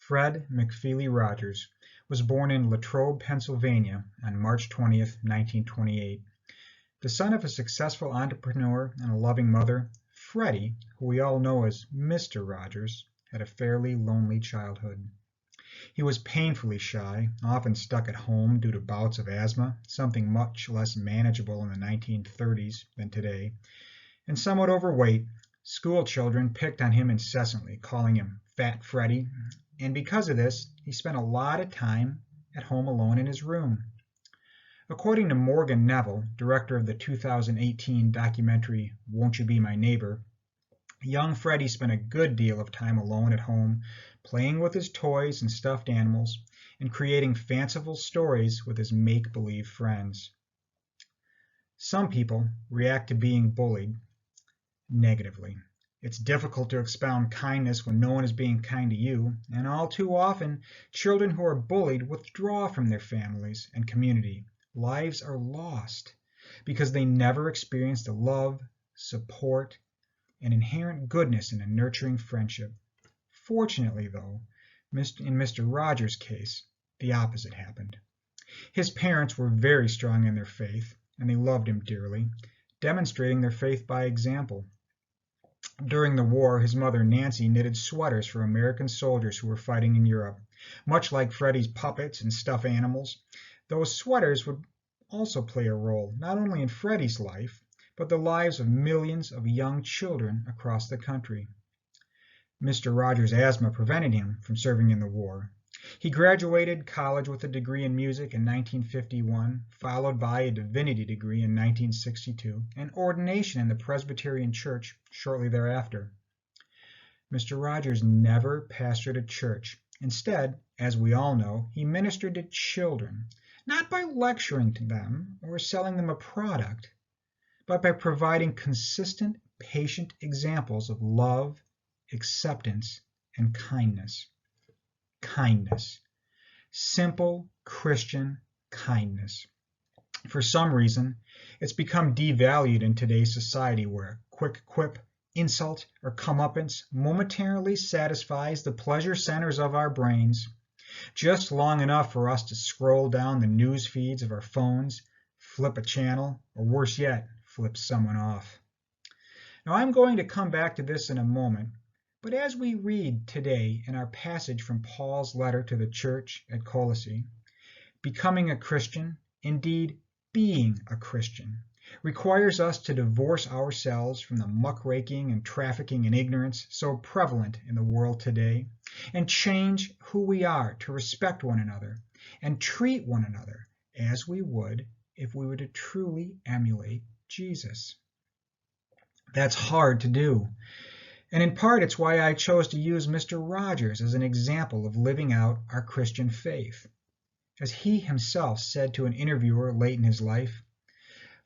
Fred Mcfeely Rogers was born in Latrobe, Pennsylvania on March 20th, 1928. The son of a successful entrepreneur and a loving mother, Freddie, who we all know as Mr. Rogers, had a fairly lonely childhood. He was painfully shy, often stuck at home due to bouts of asthma, something much less manageable in the 1930s than today, and somewhat overweight. School children picked on him incessantly, calling him Fat Freddie, and because of this, he spent a lot of time at home alone in his room. According to Morgan Neville, director of the 2018 documentary Won't You Be My Neighbor, young Freddie spent a good deal of time alone at home, playing with his toys and stuffed animals, and creating fanciful stories with his make-believe friends. Some people react to being bullied negatively. It's difficult to expound kindness when no one is being kind to you, and all too often, children who are bullied withdraw from their families and community. Lives are lost because they never experienced the love, support, and inherent goodness in a nurturing friendship. Fortunately, though, in Mr. Rogers' case, the opposite happened. His parents were very strong in their faith, and they loved him dearly, demonstrating their faith by example. During the war, his mother Nancy knitted sweaters for American soldiers who were fighting in Europe. Much like Freddie's puppets and stuffed animals, those sweaters would also play a role not only in Freddie's life, but the lives of millions of young children across the country. Mr. Rogers' asthma prevented him from serving in the war. He graduated college with a degree in music in 1951, followed by a divinity degree in 1962, and ordination in the Presbyterian Church shortly thereafter. Mr. Rogers never pastored a church. Instead, as we all know, he ministered to children, not by lecturing to them or selling them a product, but by providing consistent, patient examples of love, acceptance, and kindness. Kindness. Simple Christian kindness. For some reason, it's become devalued in today's society where a quick quip, insult, or comeuppance momentarily satisfies the pleasure centers of our brains, just long enough for us to scroll down the news feeds of our phones, flip a channel, or worse yet, flip someone off. Now I'm going to come back to this in a moment, but as we read today in our passage from Paul's letter to the church at Chalice, becoming a Christian, indeed being a Christian, requires us to divorce ourselves from the muckraking and trafficking in ignorance so prevalent in the world today, and change who we are to respect one another and treat one another as we would if we were to truly emulate Jesus. That's hard to do. And in part, it's why I chose to use Mr. Rogers as an example of living out our Christian faith. As he himself said to an interviewer late in his life,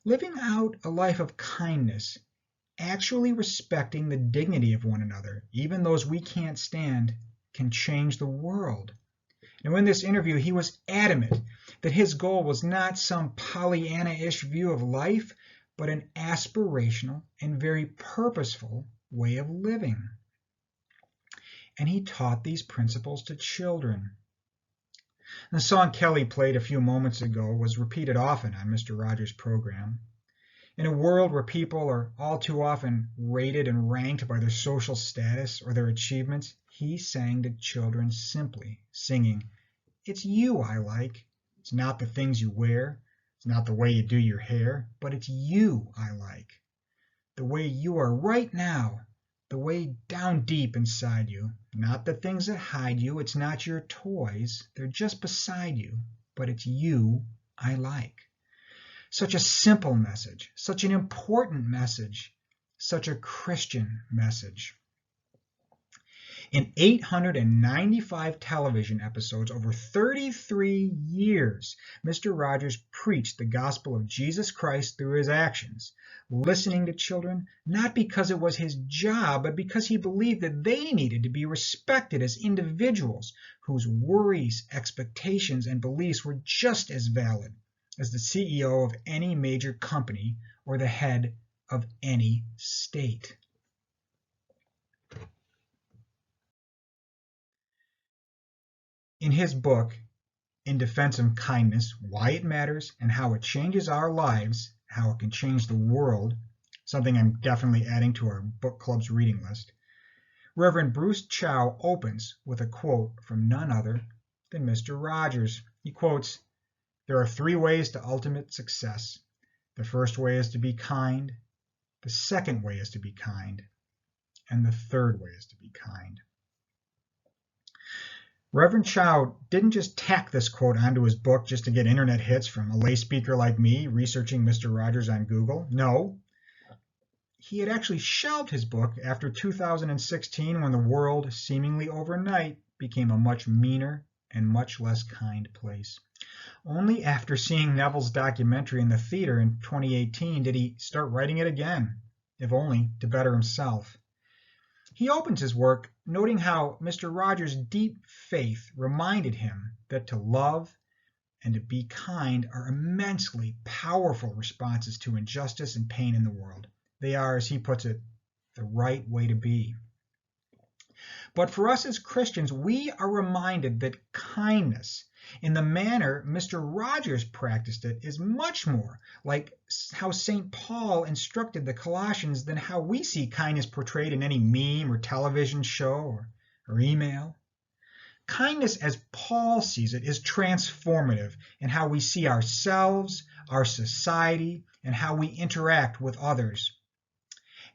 living out a life of kindness, actually respecting the dignity of one another, even those we can't stand, can change the world. Now, in this interview, he was adamant that his goal was not some Pollyanna-ish view of life, but an aspirational and very purposeful way of living. And he taught these principles to children. The song Kelly played a few moments ago was repeated often on Mr. Rogers' program. In a world where people are all too often rated and ranked by their social status or their achievements, he sang to children simply, singing, "It's you I like. It's not the things you wear. It's not the way you do your hair, but it's you I like. The way you are right now, the way down deep inside you, not the things that hide you. It's not your toys. They're just beside you, but it's you I like." Such a simple message, such an important message, such a Christian message. In 895 television episodes over 33 years, Mr. Rogers preached the gospel of Jesus Christ through his actions, listening to children not because it was his job, but because he believed that they needed to be respected as individuals whose worries, expectations, and beliefs were just as valid as the CEO of any major company or the head of any state. In his book, In Defense of Kindness, Why It Matters and How It Changes Our Lives, How It Can Change the World, something I'm definitely adding to our book club's reading list, Reverend Bruce Chow opens with a quote from none other than Mr. Rogers. He quotes, "There are 3 ways to ultimate success. The first way is to be kind, the second way is to be kind, and the third way is to be kind." Reverend Chow didn't just tack this quote onto his book just to get internet hits from a lay speaker like me researching Mr. Rogers on Google. No, he had actually shelved his book after 2016 when the world, seemingly overnight, became a much meaner and much less kind place. Only after seeing Neville's documentary in the theater in 2018 did he start writing it again, if only to better himself. He opens his work noting how Mr. Rogers' deep faith reminded him that to love and to be kind are immensely powerful responses to injustice and pain in the world. They are, as he puts it, the right way to be. But for us as Christians, we are reminded that kindness, in the manner Mr. Rogers practiced it, is much more like how St. Paul instructed the Colossians than how we see kindness portrayed in any meme or television show or email. Kindness, as Paul sees it, is transformative in how we see ourselves, our society, and how we interact with others.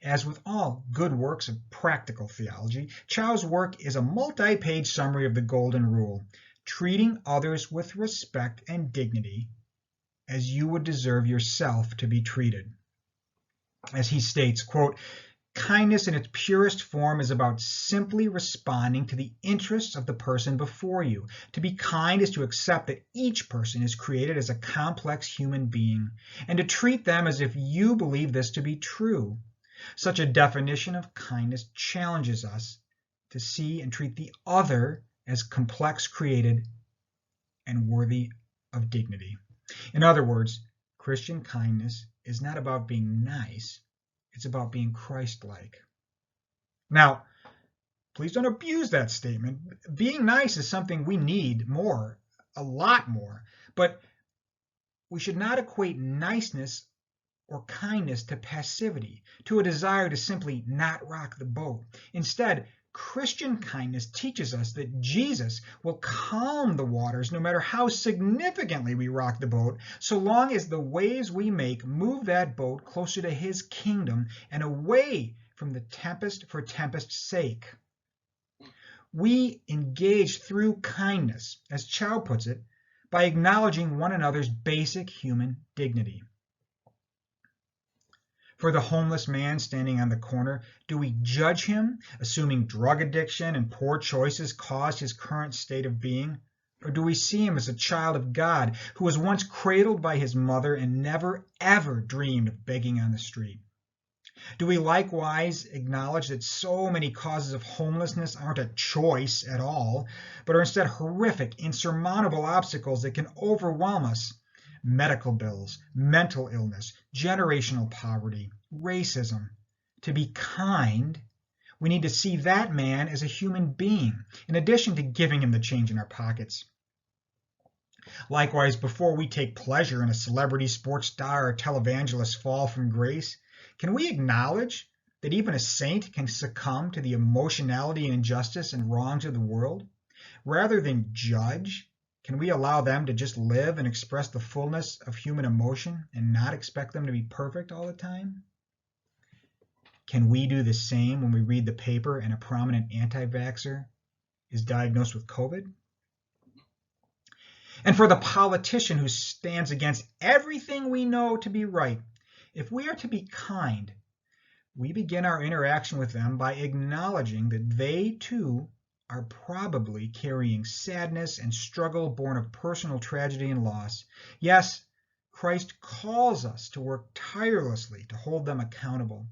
As with all good works of practical theology, Chow's work is a multi-page summary of the Golden Rule, treating others with respect and dignity as you would deserve yourself to be treated. As he states, quote, "Kindness in its purest form is about simply responding to the interests of the person before you. To be kind is to accept that each person is created as a complex human being, and to treat them as if you believe this to be true. Such a definition of kindness challenges us to see and treat the other as complex, created, and worthy of dignity." In other words, Christian kindness is not about being nice, it's about being Christ-like. Now, please don't abuse that statement. Being nice is something we need more, a lot more, but we should not equate niceness or kindness to passivity, to a desire to simply not rock the boat. Instead, Christian kindness teaches us that Jesus will calm the waters no matter how significantly we rock the boat, so long as the waves we make move that boat closer to his kingdom and away from the tempest for tempest's sake. We engage through kindness, as Chow puts it, by acknowledging one another's basic human dignity. For the homeless man standing on the corner, do we judge him, assuming drug addiction and poor choices caused his current state of being? Or do we see him as a child of God who was once cradled by his mother and never ever dreamed of begging on the street? Do we likewise acknowledge that so many causes of homelessness aren't a choice at all, but are instead horrific, insurmountable obstacles that can overwhelm us? Medical bills, mental illness, generational poverty, racism. To be kind, we need to see that man as a human being, in addition to giving him the change in our pockets. Likewise, before we take pleasure in a celebrity, sports star, or televangelist's fall from grace, can we acknowledge that even a saint can succumb to the emotionality and injustice and wrongs of the world? Rather than judge, can we allow them to just live and express the fullness of human emotion and not expect them to be perfect all the time? Can we do the same when we read the paper and a prominent anti-vaxxer is diagnosed with COVID? And for the politician who stands against everything we know to be right, if we are to be kind, we begin our interaction with them by acknowledging that they too are probably carrying sadness and struggle born of personal tragedy and loss. Yes, Christ calls us to work tirelessly to hold them accountable,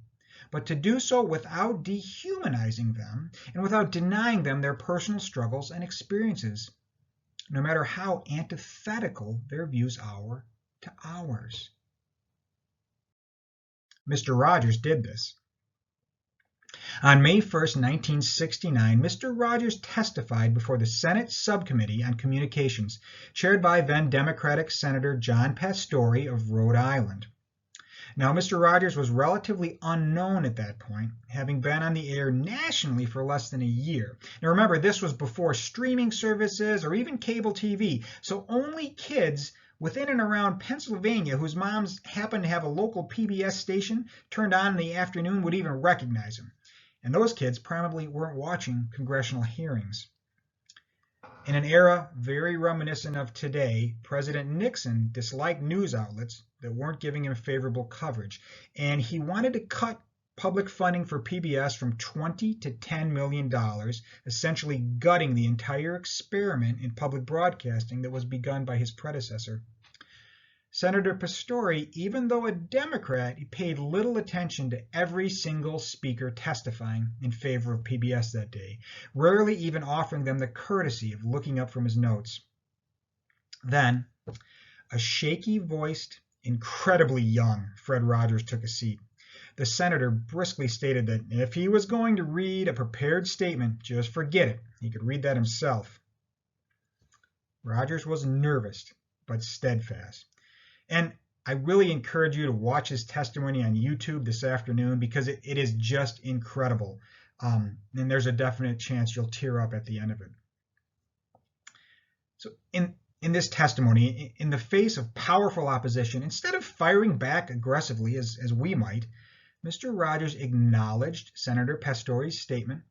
but to do so without dehumanizing them and without denying them their personal struggles and experiences, no matter how antithetical their views are to ours. Mr. Rogers did this. On May 1st, 1969, Mr. Rogers testified before the Senate Subcommittee on Communications, chaired by then Democratic Senator John Pastore of Rhode Island. Now, Mr. Rogers was relatively unknown at that point, having been on the air nationally for less than a year. Now, remember, this was before streaming services or even cable TV, so only kids within and around Pennsylvania whose moms happened to have a local PBS station turned on in the afternoon would even recognize him. And those kids probably weren't watching congressional hearings. In an era very reminiscent of today, President Nixon disliked news outlets that weren't giving him favorable coverage, and he wanted to cut public funding for PBS from $20 to $10 million, essentially gutting the entire experiment in public broadcasting that was begun by his predecessor. Senator Pastore, even though a Democrat, he paid little attention to every single speaker testifying in favor of PBS that day, rarely even offering them the courtesy of looking up from his notes. Then, a shaky-voiced, incredibly young Fred Rogers took a seat. The senator briskly stated that if he was going to read a prepared statement, just forget it. He could read that himself. Rogers was nervous, but steadfast. And I really encourage you to watch his testimony on YouTube this afternoon because it is just incredible. And there's a definite chance you'll tear up at the end of it. So in this testimony, in the face of powerful opposition, instead of firing back aggressively as we might, Mr. Rogers acknowledged Senator Pastore's statement,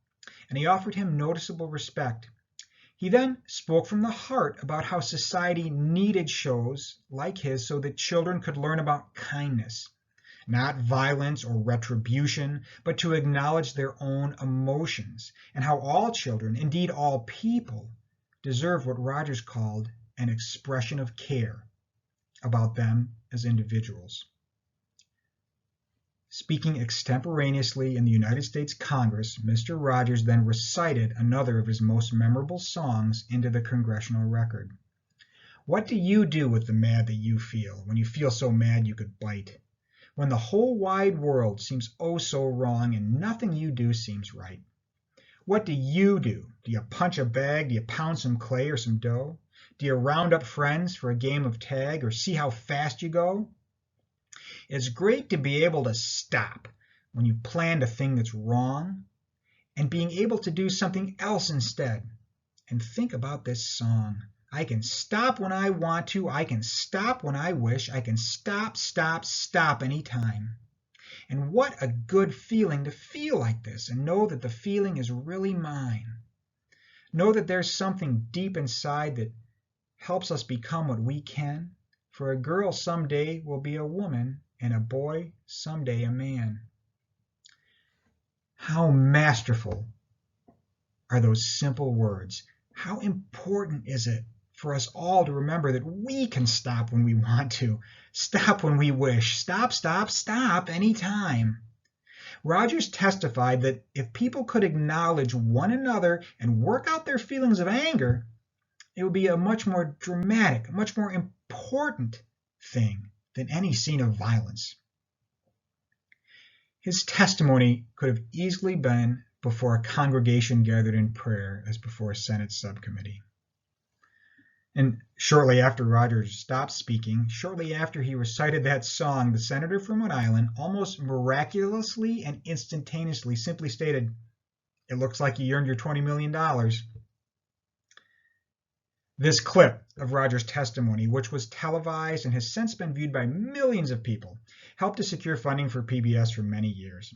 and he offered him noticeable respect. He then spoke from the heart about how society needed shows like his so that children could learn about kindness, not violence or retribution, but to acknowledge their own emotions, and how all children, indeed all people, deserve what Rogers called an expression of care about them as individuals. Speaking extemporaneously in the United States Congress, Mr. Rogers then recited another of his most memorable songs into the congressional record. What do you do with the mad that you feel, when you feel so mad you could bite? When the whole wide world seems oh so wrong and nothing you do seems right? What do you do? Do you punch a bag? Do you pound some clay or some dough? Do you round up friends for a game of tag or see how fast you go? It's great to be able to stop when you planned a thing that's wrong and being able to do something else instead. And think about this song. I can stop when I want to. I can stop when I wish. I can stop, stop, stop anytime. And what a good feeling to feel like this and know that the feeling is really mine. Know that there's something deep inside that helps us become what we can. For a girl someday will be a woman, and a boy someday a man. How masterful are those simple words? How important is it for us all to remember that we can stop when we want to, stop when we wish, stop, stop, stop anytime. Rogers testified that if people could acknowledge one another and work out their feelings of anger, it would be a much more dramatic, much more important thing than any scene of violence. His testimony could have easily been before a congregation gathered in prayer as before a Senate subcommittee. And shortly after Rogers stopped speaking, shortly after he recited that song, the senator from Rhode Island almost miraculously and instantaneously simply stated, "It looks like you earned your $20 million. This clip of Rogers' testimony, which was televised and has since been viewed by millions of people, helped to secure funding for PBS for many years.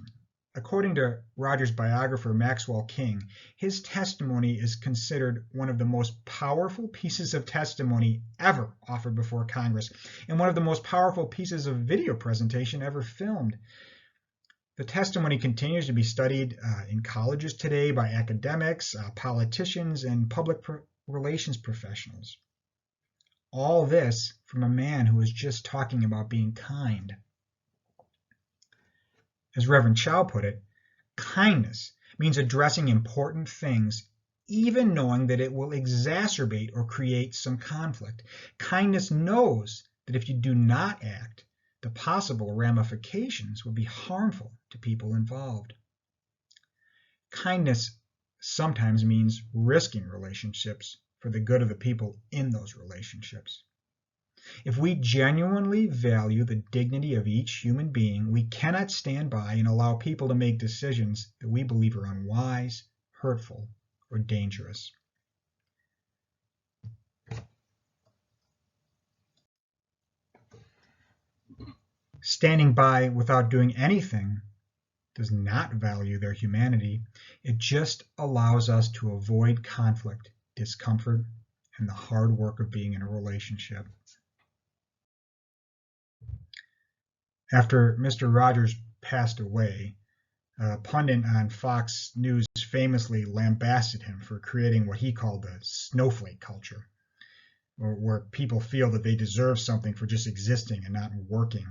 According to Rogers' biographer Maxwell King, his testimony is considered one of the most powerful pieces of testimony ever offered before Congress, and one of the most powerful pieces of video presentation ever filmed. The testimony continues to be studied in colleges today by academics, politicians, and public relations professionals. All this from a man who was just talking about being kind. As Reverend Chow put it, kindness means addressing important things, even knowing that it will exacerbate or create some conflict. Kindness knows that if you do not act, the possible ramifications will be harmful to people involved. Kindness sometimes means risking relationships for the good of the people in those relationships. If we genuinely value the dignity of each human being, we cannot stand by and allow people to make decisions that we believe are unwise, hurtful, or dangerous. Standing by without doing anything does not value their humanity. It just allows us to avoid conflict, discomfort, and the hard work of being in a relationship. After Mr. Rogers passed away, a pundit on Fox News famously lambasted him for creating what he called the Snowflake Culture, where people feel that they deserve something for just existing and not working.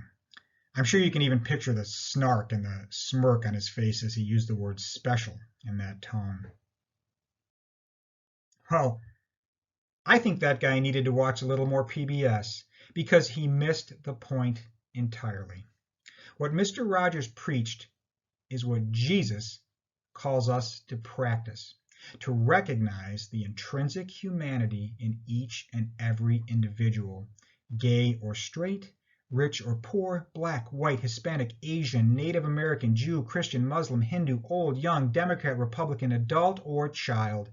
I'm sure you can even picture the snark and the smirk on his face as he used the word special in that tone. Well, I think that guy needed to watch a little more PBS because he missed the point entirely. What Mr. Rogers preached is what Jesus calls us to practice, to recognize the intrinsic humanity in each and every individual, gay or straight, rich or poor, black, white, Hispanic, Asian, Native American, Jew, Christian, Muslim, Hindu, old, young, Democrat, Republican, adult, or child.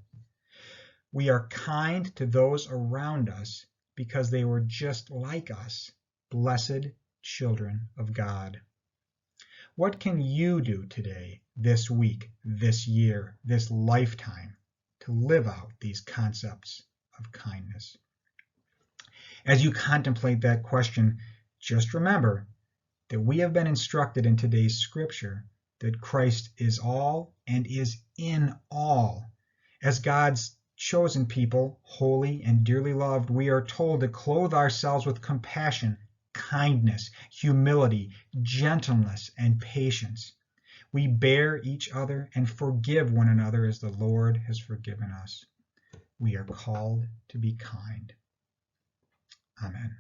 We are kind to those around us because they were just like us, blessed children of God. What can you do today, this week, this year, this lifetime to live out these concepts of kindness? As you contemplate that question, just remember that we have been instructed in today's scripture that Christ is all and is in all. As God's chosen people, holy and dearly loved, we are told to clothe ourselves with compassion, kindness, humility, gentleness, and patience. We bear each other and forgive one another as the Lord has forgiven us. We are called to be kind. Amen.